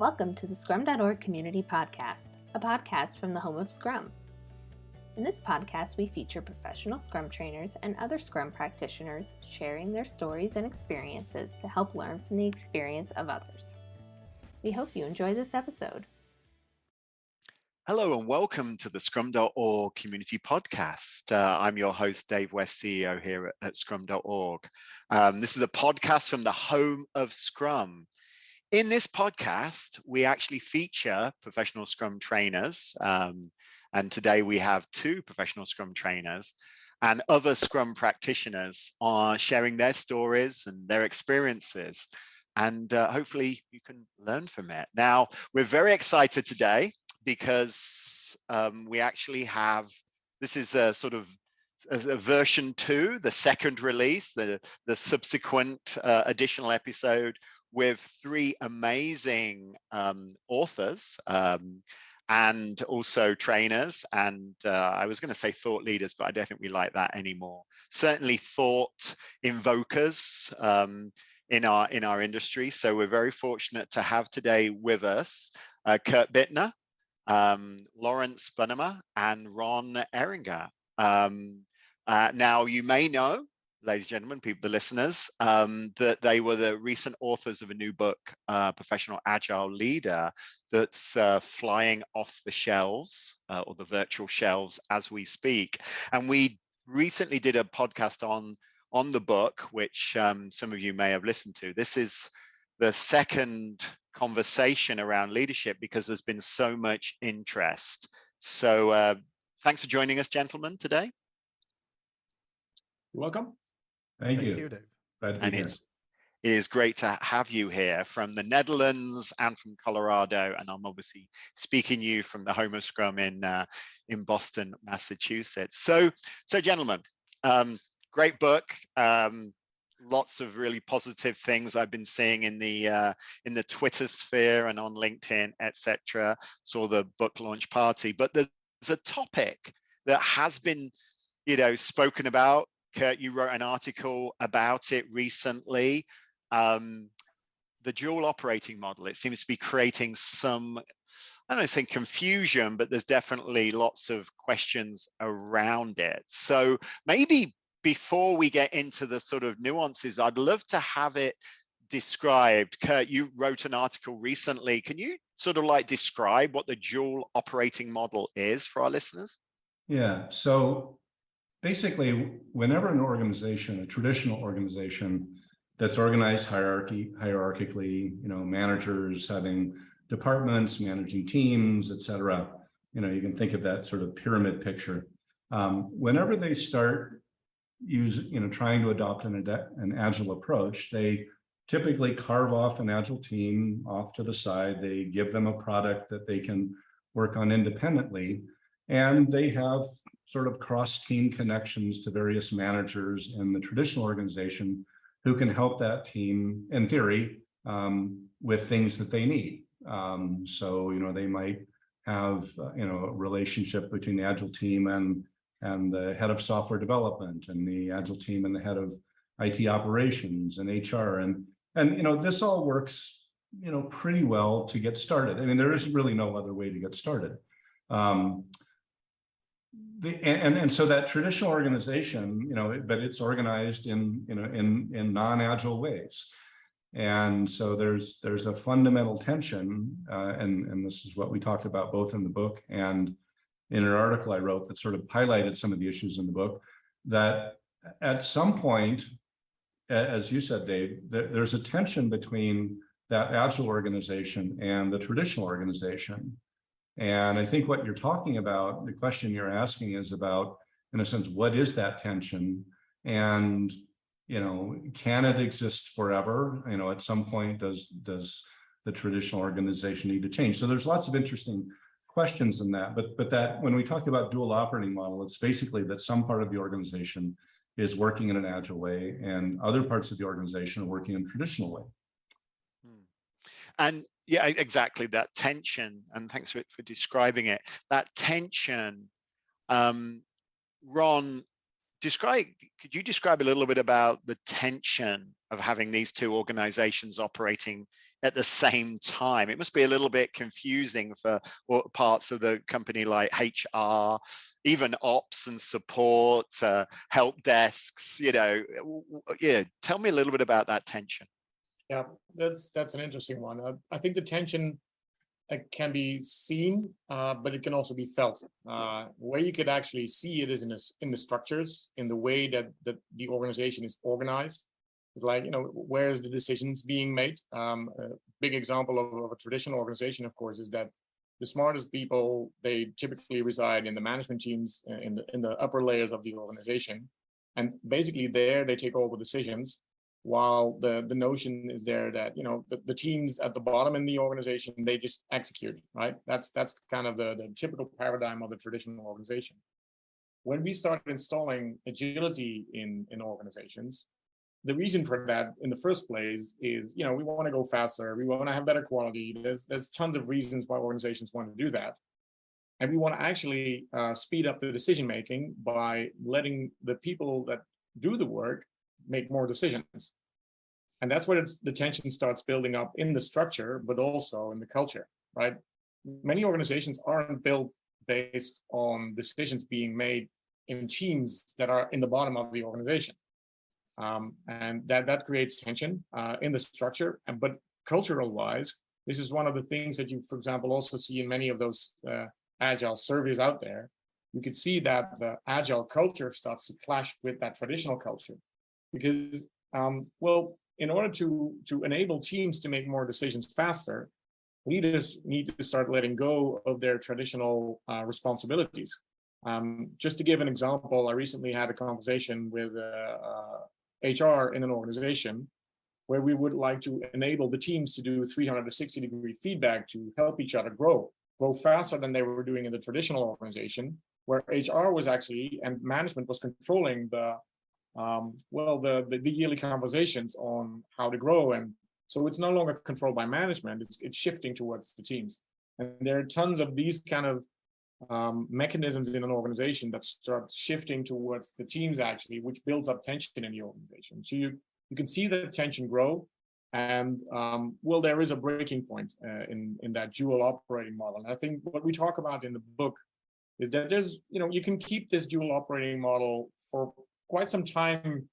Welcome to the Scrum.org Community Podcast, a podcast from the home of Scrum. In this podcast, we feature professional Scrum trainers and other Scrum practitioners sharing their stories and experiences to help learn from the experience of others. We hope you enjoy this episode. Hello and welcome to the Scrum.org Community Podcast. I'm your host, Dave West, CEO here at Scrum.org. This is a podcast from the home of Scrum. In this podcast, we actually feature professional Scrum trainers. And today we have two professional Scrum trainers and other Scrum practitioners are sharing their stories and their experiences. And hopefully you can learn from it. Now, we're very excited today because we actually have, this is a sort of a version 2, the second release, the subsequent additional episode with 3 amazing authors and also trainers. And I was going to say thought leaders, but I don't think we like that anymore. Certainly thought invokers in our industry. So we're very fortunate to have today with us Kurt Bittner, Lawrence Bonnema, and Ron Eringa. Now, you may know, ladies and gentlemen, the listeners, that they were the recent authors of a new book, Professional Agile Leader, that's flying off the shelves or the virtual shelves as we speak. And we recently did a podcast on the book, which some of you may have listened to. This is the second conversation around leadership because there's been so much interest. So thanks for joining us, gentlemen, today. You're welcome. Thank you, Dave. Glad to be And here. it is great to have you here from the Netherlands and from Colorado. And I'm obviously speaking you from the home of Scrum in Boston, Massachusetts. So gentlemen, great book. Lots of really positive things I've been seeing in the Twitter sphere and on LinkedIn, etc. Saw the book launch party, but there's a topic that has been, spoken about. Kurt, you wrote an article about it recently. The dual operating model. It seems to be creating some, I don't think confusion, but there's definitely lots of questions around it. So maybe before we get into the sort of nuances, I'd love to have it described. Kurt, you wrote an article recently. Can you sort of like describe what the dual operating model is for our listeners? Yeah, so basically, whenever an organization, a traditional organization that's organized hierarchically, managers having departments, managing teams, et cetera, you can think of that sort of pyramid picture. Whenever they start trying to adopt an agile approach, they typically carve off an agile team off to the side. They give them a product that they can work on independently, and they have sort of cross-team connections to various managers in the traditional organization who can help that team, in theory, with things that they need. So they might have a relationship between the agile team and the head of software development, and the agile team and the head of IT operations and HR, and this all works pretty well to get started. I mean, there is really no other way to get started. And so that traditional organization, but it's organized in non-agile ways. And so there's a fundamental tension, and this is what we talked about both in the book and in an article I wrote that sort of highlighted some of the issues in the book, that at some point, as you said, Dave, there's a tension between that agile organization and the traditional organization. And I think what you're talking about, the question you're asking is about, in a sense, what is that tension? And, can it exist forever? At some point, does the traditional organization need to change? So there's lots of interesting questions in that. But that when we talk about dual operating model, it's basically that some part of the organization is working in an agile way and other parts of the organization are working in a traditional way. And yeah, exactly, that tension, and thanks for describing it. That tension, Ron, could you describe a little bit about the tension of having these two organizations operating at the same time? It must be a little bit confusing for parts of the company like HR, even ops and support, help desks, yeah. Tell me a little bit about that tension. Yeah, that's an interesting one. I think the tension can be seen, but it can also be felt. Where you could actually see it is in the structures, in the way that the organization is organized. It's like, where's the decisions being made? A big example of a traditional organization, of course, is that the smartest people, they typically reside in the management teams, in the upper layers of the organization. And basically there they take all the decisions, while the notion is there that the teams at the bottom in the organization, they just execute, right? That's kind of the typical paradigm of the traditional organization. When we started installing agility in organizations, the reason for that in the first place is we want to go faster, we want to have better quality. There's tons of reasons why organizations want to do that, and we want to actually speed up the decision making by letting the people that do the work make more decisions. And that's where the tension starts building up in the structure, but also in the culture, right? Many organizations aren't built based on decisions being made in teams that are in the bottom of the organization. And that creates tension in the structure. But cultural wise, this is one of the things that you, for example, also see in many of those agile surveys out there. You could see that the agile culture starts to clash with that traditional culture, because in order to enable teams to make more decisions faster, leaders need to start letting go of their traditional responsibilities. Just to give an example, I recently had a conversation with HR in an organization where we would like to enable the teams to do 360-degree feedback to help each other grow faster than they were doing in the traditional organization, where HR was actually, and management was controlling the yearly conversations on how to grow. And so it's no longer controlled by management, it's shifting towards the teams. And there are tons of these kind of mechanisms in an organization that start shifting towards the teams, actually, which builds up tension in the organization. So you can see the tension grow, and there is a breaking point in that dual operating model. And I think what we talk about in the book is that there's, you can keep this dual operating model for quite some time.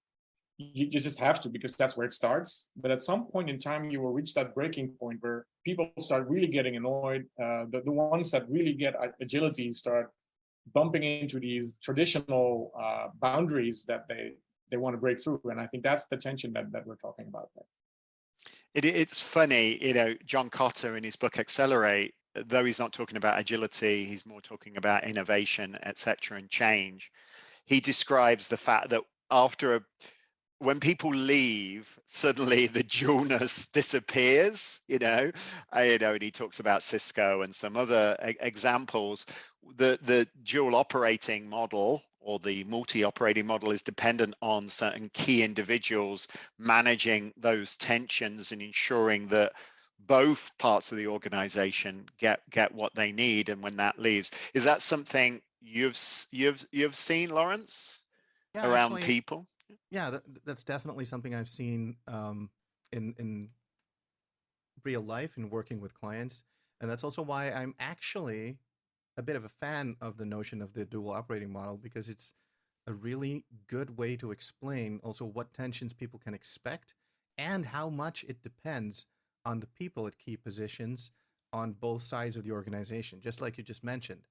You just have to, because that's where it starts. But at some point in time, you will reach that breaking point where people start really getting annoyed. The ones that really get agility start bumping into these traditional boundaries that they want to break through. And I think that's the tension that we're talking about there. It's funny, John Kotter in his book Accelerate, though he's not talking about agility, he's more talking about innovation, etc., and change. He describes the fact that when people leave, suddenly the dualness disappears, and he talks about Cisco and some other examples. The dual operating model, or the multi-operating model, is dependent on certain key individuals managing those tensions and ensuring that both parts of the organization get what they need. And when that leaves, is that something you've seen, Lawrence, around actually, people? Yeah, that's definitely something I've seen in real life in working with clients. And that's also why I'm actually a bit of a fan of the notion of the dual operating model, because it's a really good way to explain also what tensions people can expect and how much it depends on the people at key positions on both sides of the organization, just like you just mentioned.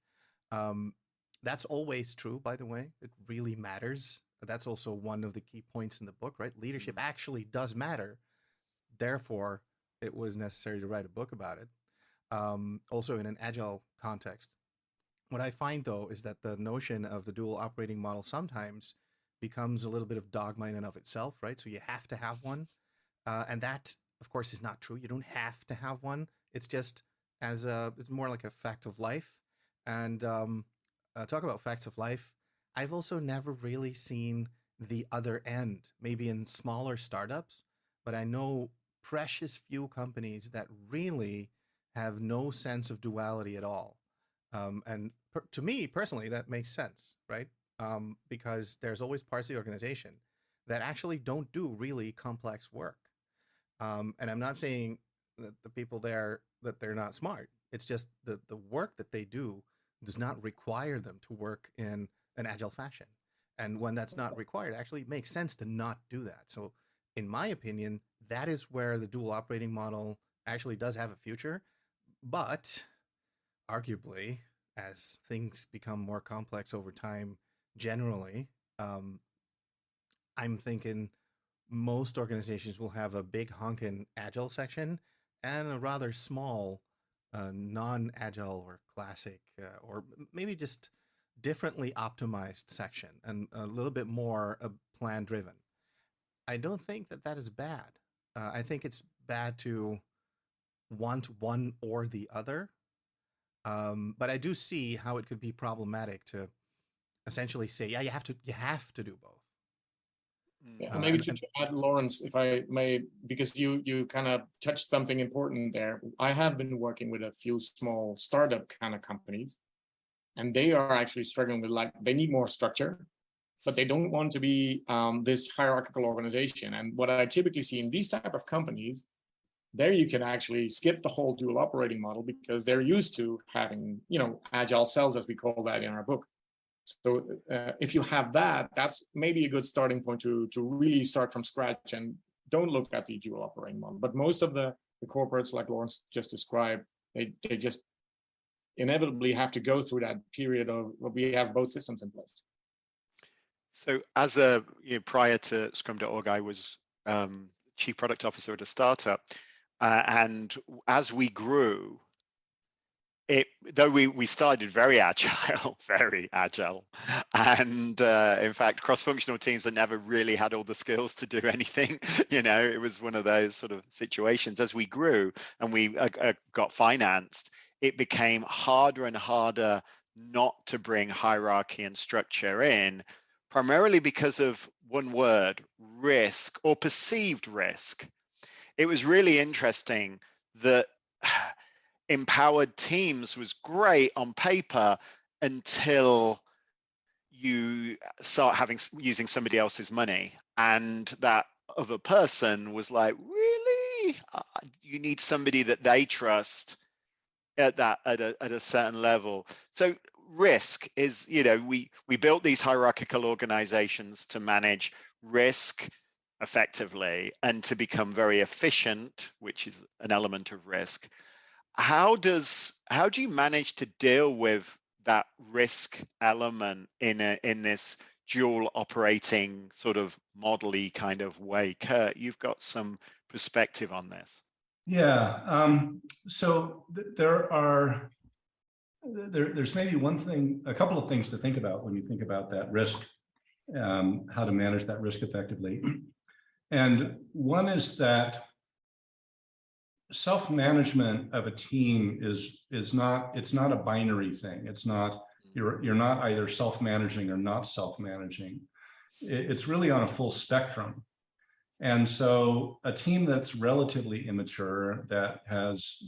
That's always true, by the way. It really matters. That's also one of the key points in the book, right? Leadership actually does matter. Therefore, it was necessary to write a book about it. Also in an agile context. What I find, though, is that the notion of the dual operating model sometimes becomes a little bit of dogma in and of itself, right? So you have to have one. And that, of course, is not true. You don't have to have one. It's just it's more like a fact of life. And talk about facts of life. I've also never really seen the other end, maybe in smaller startups, but I know precious few companies that really have no sense of duality at all. And to me personally, that makes sense, right? Because there's always parts of the organization that actually don't do really complex work. And I'm not saying that the people there, that they're not smart. It's just the work that they do does not require them to work in an agile fashion. And when that's not required, it actually makes sense to not do that. So in my opinion, that is where the dual operating model actually does have a future. But arguably, as things become more complex over time, generally, I'm thinking most organizations will have a big honkin' agile section and a rather small non-agile or classic or maybe just differently optimized section and a little bit more plan driven. I don't think that that is bad. I think it's bad to want one or the other. But I do see how it could be problematic to essentially say, yeah, you have to do both. Yeah, maybe to add, Lawrence, if I may, because you kind of touched something important there. I have been working with a few small startup kind of companies, and they are actually struggling with, like, they need more structure, but they don't want to be this hierarchical organization. And what I typically see in these type of companies, there you can actually skip the whole dual operating model because they're used to having, agile cells, as we call that in our book. So if you have that, that's maybe a good starting point to really start from scratch and don't look at the dual operating model. But most of the corporates, like Lawrence just described, they just inevitably have to go through that period of where we have both systems in place. So as prior to Scrum.org, I was chief product officer at a startup. And as we grew, though we started very agile, and in fact, cross-functional teams that never really had all the skills to do anything. It was one of those sort of situations. As we grew and we got financed, it became harder and harder not to bring hierarchy and structure in, primarily because of one word: risk, or perceived risk. It was really interesting that empowered teams was great on paper until you start using somebody else's money, and that other person was like, really? You need somebody that they trust at a certain level. So risk is, we built these hierarchical organizations to manage risk effectively and to become very efficient, which is an element of risk. How do you manage to deal with that risk element in this dual operating sort of model-y kind of way? Kurt, you've got some perspective on this. Yeah. So there's maybe a couple of things to think about when you think about that risk, how to manage that risk effectively. And one is that self-management of a team it's not a binary thing. It's not, you're not either self-managing or not self-managing. It's really on a full spectrum. And so a team that's relatively immature, that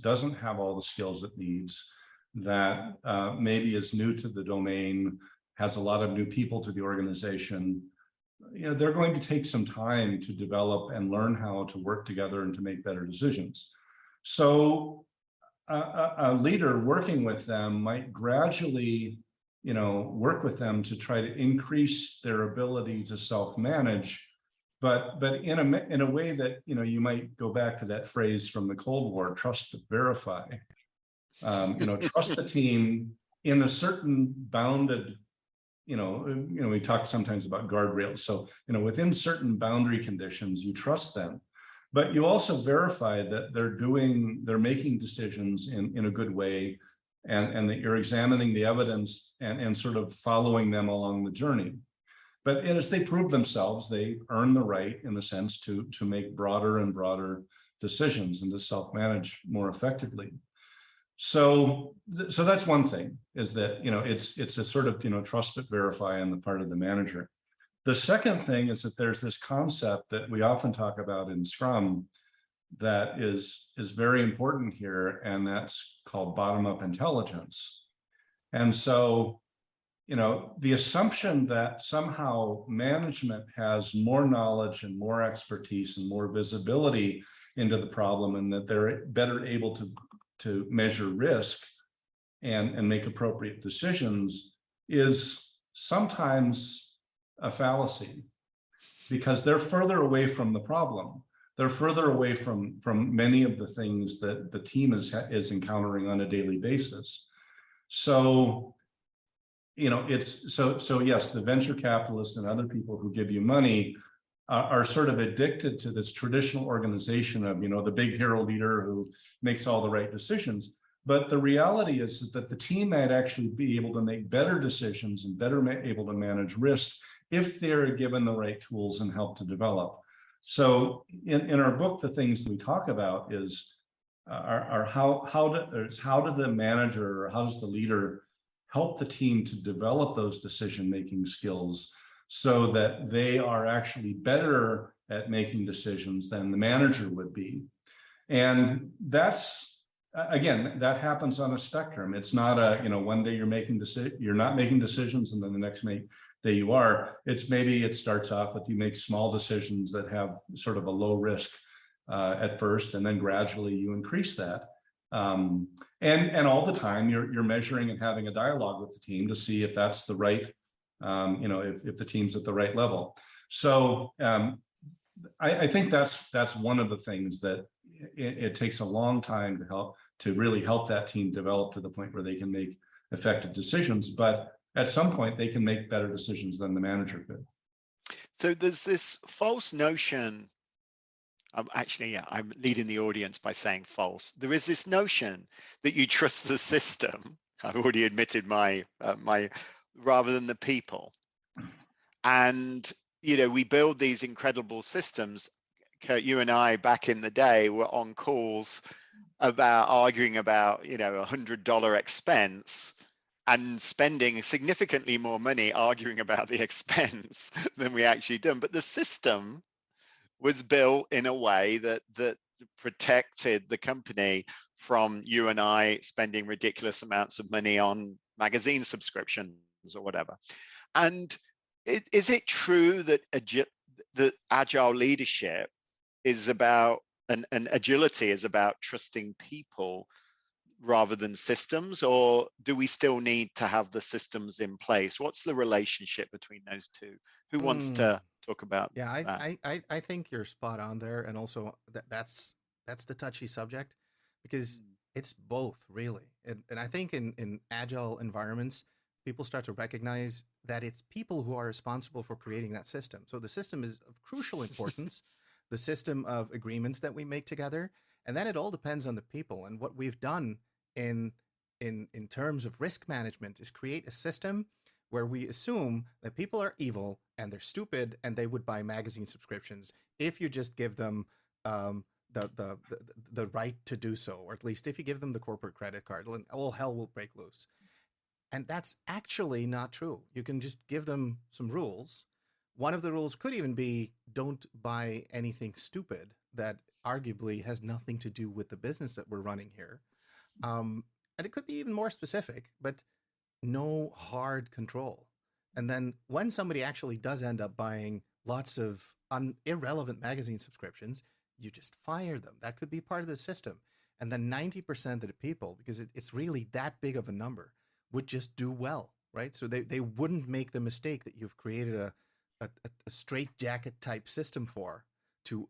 doesn't have all the skills it needs, that maybe is new to the domain, has a lot of new people to the organization, they're going to take some time to develop and learn how to work together and to make better decisions. So a leader working with them might gradually, work with them to try to increase their ability to self-manage, but in a way that, you might go back to that phrase from the Cold War: trust but verify. Trust the team in a certain bounded, we talk sometimes about guardrails. So, within certain boundary conditions, you trust them. But you also verify that they're making decisions in a good way, and that you're examining the evidence and sort of following them along the journey. But as they prove themselves, they earn the right, in a sense, to make broader and broader decisions and to self-manage more effectively. So that's one thing, is that, it's a sort of, trust but verify on the part of the manager. The second thing is that there's this concept that we often talk about in Scrum that is very important here, and that's called bottom-up intelligence. And so the assumption that somehow management has more knowledge and more expertise and more visibility into the problem, and that they're better able to measure risk and make appropriate decisions, is sometimes a fallacy, because they're further away from the problem. They're further away from many of the things that the team is encountering on a daily basis. So, it's so yes, the venture capitalists and other people who give you money are sort of addicted to this traditional organization of, the big hero leader who makes all the right decisions. But the reality is that the team might actually be able to make better decisions and better able to manage risk if they're given the right tools and help to develop. So in our book, the things that we talk about are how did the manager, or how does the leader help the team to develop those decision-making skills so that they are actually better at making decisions than the manager would be. And that's, again, that happens on a spectrum. It's not one day you're not making decisions, and then the next day you are. It's maybe it starts off with you make small decisions that have sort of a low risk at first, and then gradually you increase that. And all the time you're measuring and having a dialogue with the team to see if that's the right, if the team's at the right level. So I think that's one of the things that it takes a long time to really help that team develop to the point where they can make effective decisions. But at some point they can make better decisions than the manager could. So there's this false notion. I'm leading the audience by saying false. There is this notion that you trust the system. I've already admitted my rather than the people. And we build these incredible systems. Kurt, you and I back in the day were on calls arguing about $100 expense, and spending significantly more money arguing about the expense than we actually done. But the system was built in a way that protected the company from you and I spending ridiculous amounts of money on magazine subscriptions or whatever. And is it true that agile leadership is about, and agility is about trusting people rather than systems, or do we still need to have the systems in place? What's the relationship between those two? Who wants to talk about that? I think you're spot on there, and also that's the touchy subject, because it's both, really. And I think in agile environments, people start to recognize that it's people who are responsible for creating that system. So the system is of crucial importance, the system of agreements that we make together, and then it all depends on the people. And what we've done in terms of risk management is create a system where we assume that people are evil and they're stupid and they would buy magazine subscriptions if you just give them the right to do so, or at least if you give them the corporate credit card, all hell will break loose. And that's actually not true. You can just give them some rules. One of the rules could even be don't buy anything stupid that arguably has nothing to do with the business that we're running here. And it could be even more specific, but no hard control. And then when somebody actually does end up buying lots of irrelevant magazine subscriptions, you just fire them. That could be part of the system. And then 90% of the people, because it's really that big of a number, would just do well, right? So they wouldn't make the mistake that you've created a straitjacket type system to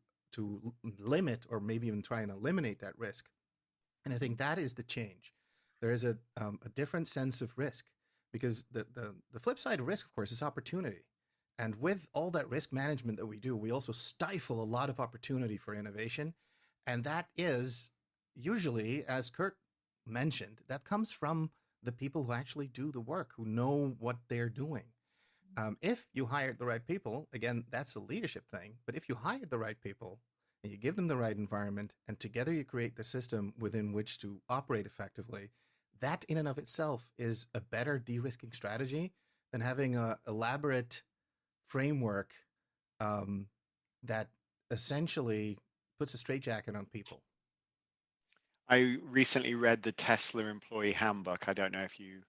limit, or maybe even try and eliminate that risk. And I think that is the change. There is a different sense of risk, because the flip side of risk, of course, is opportunity. And with all that risk management that we do, we also stifle a lot of opportunity for innovation. And that is usually, as Kurt mentioned, that comes from the people who actually do the work, who know what they're doing. If you hired the right people, again, that's a leadership thing. But if you hired the right people and you give them the right environment, and together you create the system within which to operate effectively, that in and of itself is a better de-risking strategy than having an elaborate framework that essentially puts a straitjacket on people. I recently read the Tesla employee handbook. I don't know if you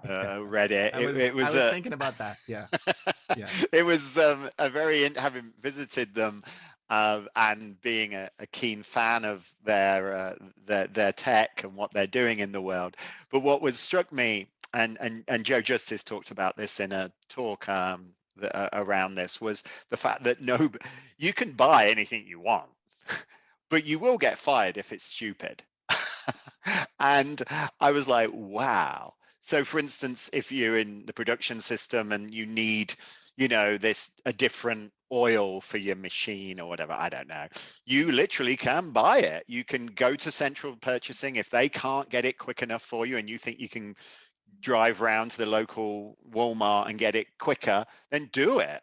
read it. I was thinking about that. Yeah. Yeah. It was having visited them and being a keen fan of their tech and what they're doing in the world. But what was struck me, and Joe Justice talked about this in a talk around this, was the fact that you can buy anything you want, but you will get fired if it's stupid. And I was like, wow. So for instance, if you're in the production system and you need, a different oil for your machine or whatever, I don't know, you literally can buy it. You can go to central purchasing. If they can't get it quick enough for you and you think you can drive around to the local Walmart and get it quicker, then do it.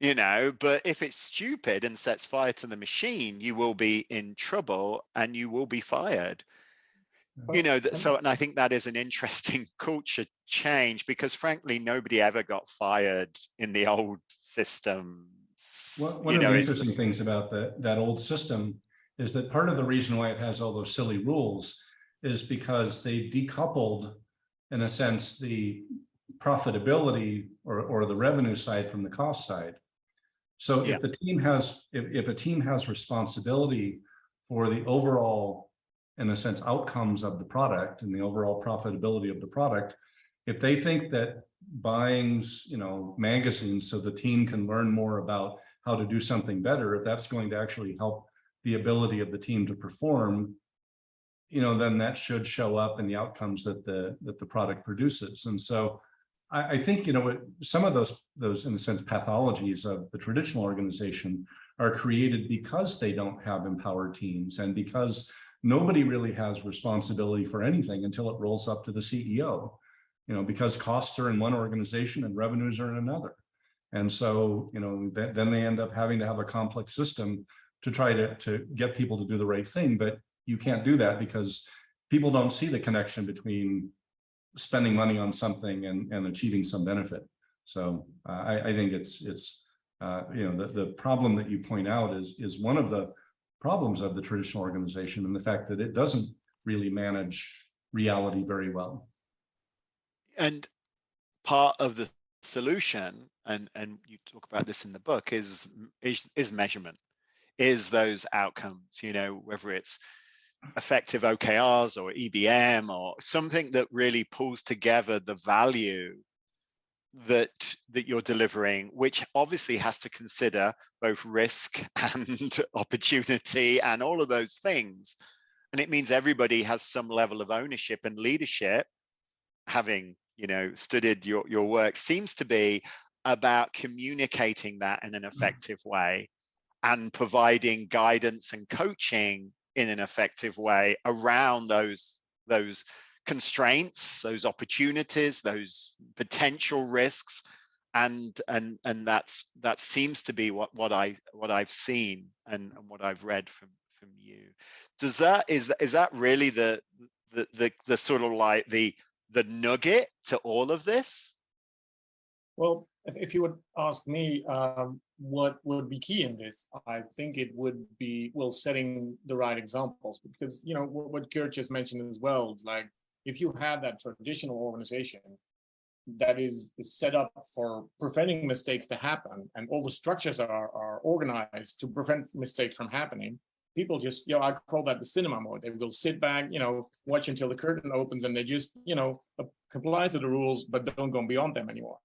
But if it's stupid and sets fire to the machine, you will be in trouble and you will be fired. And I think that is an interesting culture change, because frankly, nobody ever got fired in the old system. Well, one of the interesting things about that old system is that part of the reason why it has all those silly rules is because they decoupled, in a sense, the profitability or the revenue side from the cost side. So if the team has, if a team has responsibility for the overall, in a sense, outcomes of the product and the overall profitability of the product, if they think that buying, magazines so the team can learn more about how to do something better, if that's going to actually help the ability of the team to perform, then that should show up in the outcomes that the product produces. And so I think, some of those, in a sense, pathologies of the traditional organization are created because they don't have empowered teams and because nobody really has responsibility for anything until it rolls up to the CEO, because costs are in one organization and revenues are in another. And so, then they end up having to have a complex system to try to get people to do the right thing. But you can't do that because people don't see the connection between spending money on something and achieving some benefit. So I think it's the problem that you point out is one of the problems of the traditional organization, and the fact that it doesn't really manage reality very well. And part of the solution, and you talk about this in the book, is measurement, is those outcomes, whether it's effective OKRs or EBM or something that really pulls together the value that you're delivering, which obviously has to consider both risk and opportunity and all of those things. And it means everybody has some level of ownership and leadership. Having studied your work, seems to be about communicating that in an effective way and providing guidance and coaching in an effective way around those constraints, those opportunities, those potential risks, and that seems to be what I've seen and what I've read from you. Is that really the sort of like the nugget to all of this? Well, if you would ask me, what would be key in this, I think it would be, setting the right examples, because, what Kurt just mentioned as well, is like, if you have that traditional organization that is set up for preventing mistakes to happen, and all the structures are organized to prevent mistakes from happening, people just, I call that the cinema mode. They will sit back, watch until the curtain opens, and they just, comply to the rules, but don't go beyond them anymore.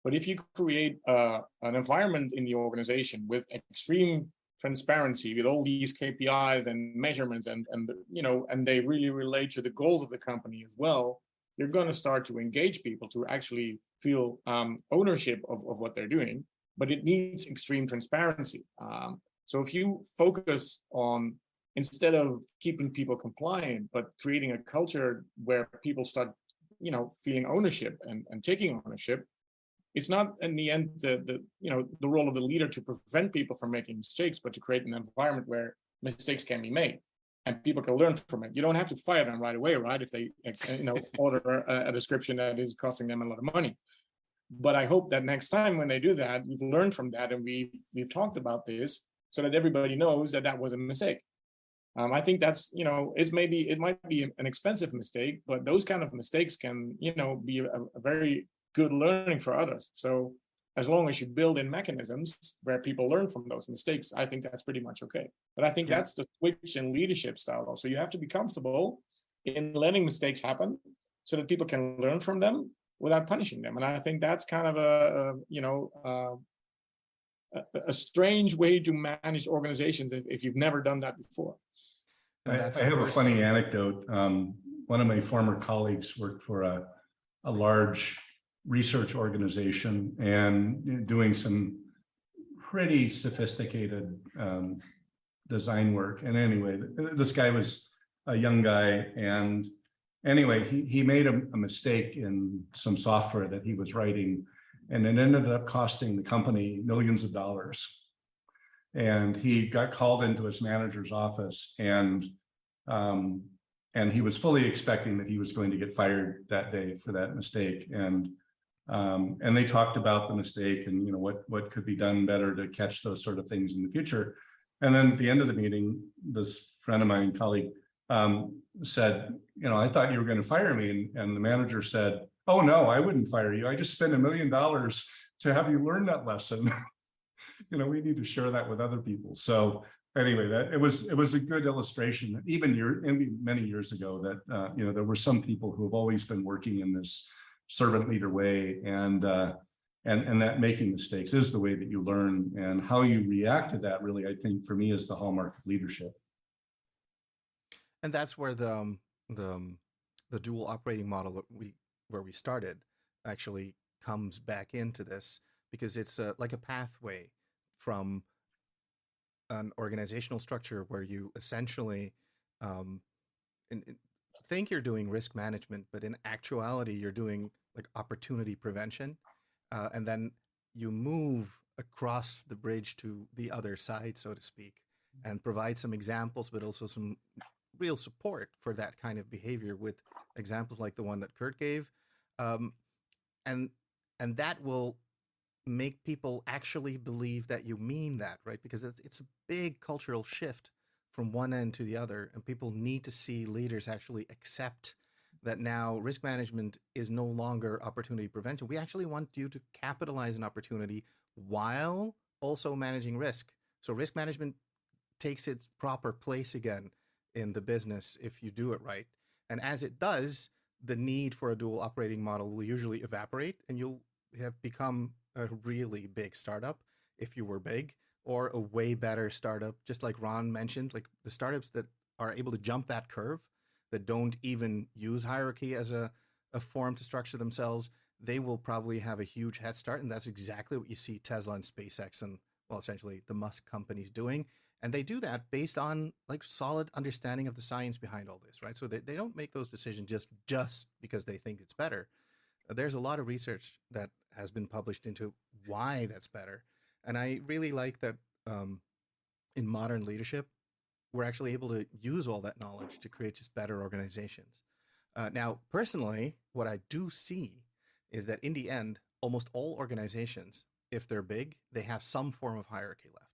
But if you create an environment in the organization with extreme transparency, with all these KPIs and measurements, and they really relate to the goals of the company as well, you're going to start to engage people to actually feel ownership of what they're doing. But it needs extreme transparency. So if you focus on, instead of keeping people compliant, but creating a culture where people start, feeling ownership and taking ownership, it's not in the end the role of the leader to prevent people from making mistakes, but to create an environment where mistakes can be made and people can learn from it. You don't have to fire them right away, right? If they order a description that is costing them a lot of money. But I hope that next time when they do that, we've learned from that, and we've talked about this so that everybody knows that was a mistake. I think that's, it might be an expensive mistake, but those kind of mistakes can, be a very good learning for others. So as long as you build in mechanisms where people learn from those mistakes, I think that's pretty much okay. But I think that's the switch in leadership style also. You have to be comfortable in letting mistakes happen so that people can learn from them without punishing them. And I think that's kind of a strange way to manage organizations if you've never done that before. I have a funny anecdote. One of my former colleagues worked for a large research organization and doing some pretty sophisticated design work. And anyway, this guy was a young guy, and anyway, he made a mistake in some software that he was writing, and it ended up costing the company millions of dollars. And he got called into his manager's office, and he was fully expecting that he was going to get fired that day for that mistake. And they talked about the mistake and what could be done better to catch those sort of things in the future. And then at the end of the meeting, this friend of mine, colleague, said, I thought you were going to fire me. And the manager said, oh no, I wouldn't fire you. I just spent $1 million to have you learn that lesson. We need to share that with other people. So anyway, it was a good illustration, even many years ago, that there were some people who have always been working in this servant leader way, and that making mistakes is the way that you learn, and how you react to that really, I think, for me, is the hallmark of leadership. And that's where the dual operating model where we started actually comes back into this, because it's like a pathway from an organizational structure where you essentially think you're doing risk management, but in actuality, you're doing like opportunity prevention. And then you move across the bridge to the other side, so to speak, and provide some examples, but also some real support for that kind of behavior with examples like the one that Kurt gave. And that will make people actually believe that you mean that, right? Because it's a big cultural shift from one end to the other, and people need to see leaders actually accept that now risk management is no longer opportunity prevention. We actually want you to capitalize an opportunity while also managing risk. So risk management takes its proper place again in the business if you do it right. And as it does, the need for a dual operating model will usually evaporate, and you'll have become a really big startup if you were big, or a way better startup, just like Ron mentioned, like the startups that are able to jump that curve, that don't even use hierarchy as a form to structure themselves, they will probably have a huge head start. And that's exactly what you see Tesla and SpaceX and, well, essentially the Musk companies doing. And they do that based on like solid understanding of the science behind all this, right? So they don't make those decisions just because they think it's better. There's a lot of research that has been published into why that's better. And I really like that in modern leadership, we're actually able to use all that knowledge to create just better organizations. Now, personally, what I do see is that in the end, almost all organizations, if they're big, they have some form of hierarchy left.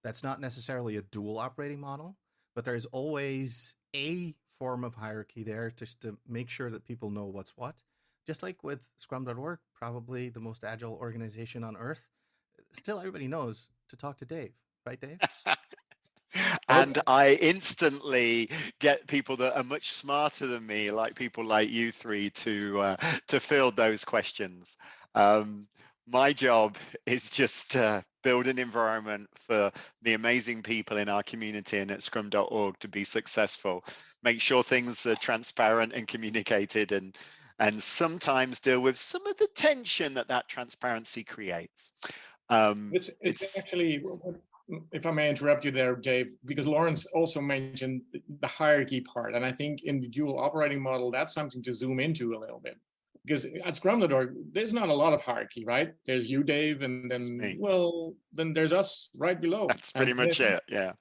That's not necessarily a dual operating model, but there's always a form of hierarchy there just to make sure that people know what's what. Just like with Scrum.org, probably the most agile organization on earth, still everybody knows to talk to Dave, right, Dave? And I instantly get people that are much smarter than me, like people like you three, to field those questions. My job is just to build an environment for the amazing people in our community and at Scrum.org to be successful. Make sure things are transparent and communicated, and sometimes deal with some of the tension that transparency creates. It's actually, if I may interrupt you there, Dave, because Lawrence also mentioned the hierarchy part. And I think in the dual operating model, that's something to zoom into a little bit. Because at Scrum.org, there's not a lot of hierarchy, right? There's you, Dave, and then, well, then there's us right below. That's pretty much it, yeah.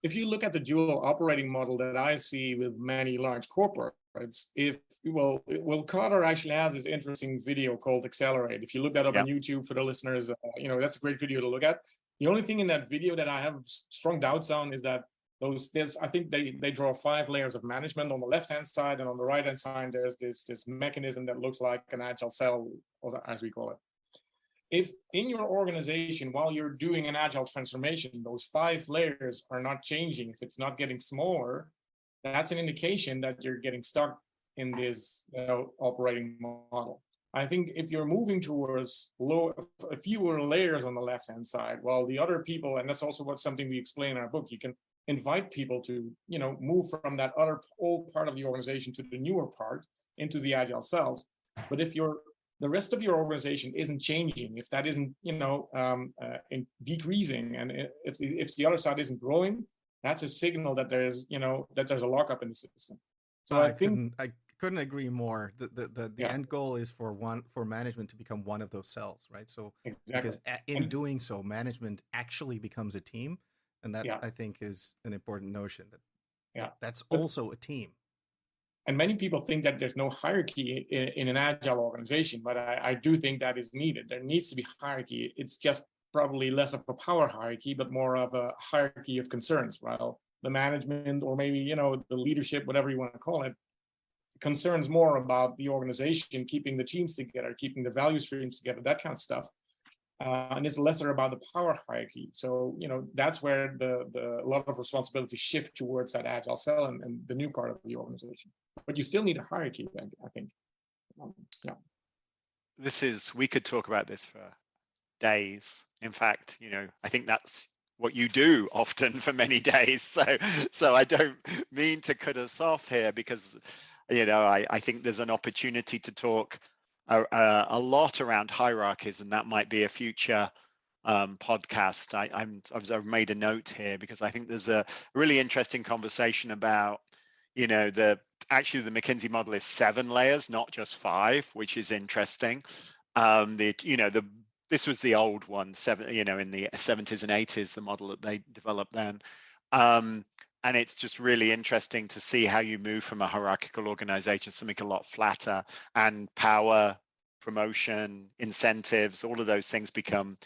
If you look at the dual operating model that I see with many large corporates, Will Carter actually has this interesting video called Accelerate. If you look that up on YouTube for the listeners, that's a great video to look at. The only thing in that video that I have strong doubts on is that I think they draw 5 layers of management on the left-hand side, and on the right-hand side, there's this mechanism that looks like an agile cell, as we call it. If in your organization, while you're doing an agile transformation, those 5 layers are not changing, if it's not getting smaller, that's an indication that you're getting stuck in this operating model. I think if you're moving towards fewer layers on the left-hand side, while the other people, and that's also something we explain in our book, you can invite people to move from that other old part of the organization to the newer part into the agile cells. But if the rest of your organization isn't changing, if that isn't decreasing, and if the other side isn't growing, that's a signal that there's a lockup in the system. So I couldn't agree more. The end goal is for management to become one of those cells, right? So exactly. Because in doing so, management actually becomes a team, and that I think is an important notion. That's also a team. And many people think that there's no hierarchy in an agile organization, but I do think that is needed. There needs to be hierarchy. It's just probably less of a power hierarchy, but more of a hierarchy of concerns. Well, the management, or maybe the leadership, whatever you want to call it, concerns more about the organization, keeping the teams together, keeping the value streams together, that kind of stuff. And it's lesser about the power hierarchy. So that's where a lot of responsibility shift towards that agile cell and the new part of the organization. But you still need a hierarchy, I think. We could talk about this for days. In fact, I think that's what you do often for many days. So I don't mean to cut us off here, because I think there's an opportunity to talk a lot around hierarchies, and that might be a future podcast. I've made a note here because I think there's a really interesting conversation about the McKinsey model is 7 layers, not just 5, which is interesting. This was the old one, in the 70s and 80s, the model that they developed then. And it's just really interesting to see how you move from a hierarchical organization to something a lot flatter, and power, promotion, incentives, all of those things become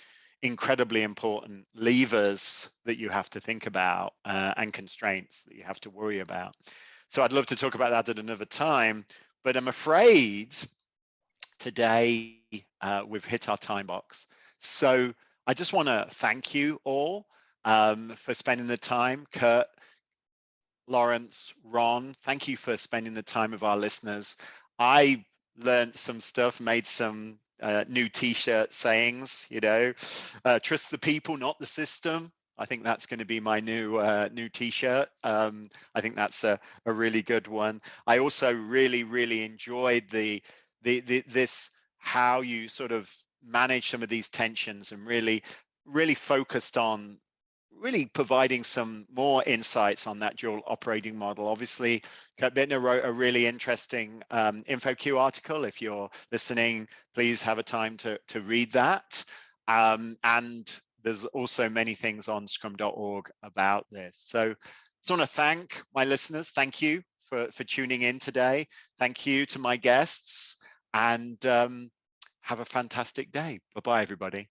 incredibly important levers that you have to think about, and constraints that you have to worry about. So I'd love to talk about that at another time, but I'm afraid today we've hit our time box. So I just want to thank you all for spending the time. Kurt, Lawrence, Ron, thank you for spending the time with our listeners. I learned some stuff, made some new t-shirt sayings, trust the people, not the system. I think that's going to be my new t-shirt. I think that's a really good one. I also really enjoyed this how you sort of manage some of these tensions, and really focused on really providing some more insights on that dual operating model. Obviously, Kurt Bittner wrote a really interesting InfoQ article. If you're listening, please have a time to read that. And there's also many things on Scrum.org about this. So I just want to thank my listeners. Thank you for tuning in today. Thank you to my guests, and have a fantastic day. Bye-bye, everybody.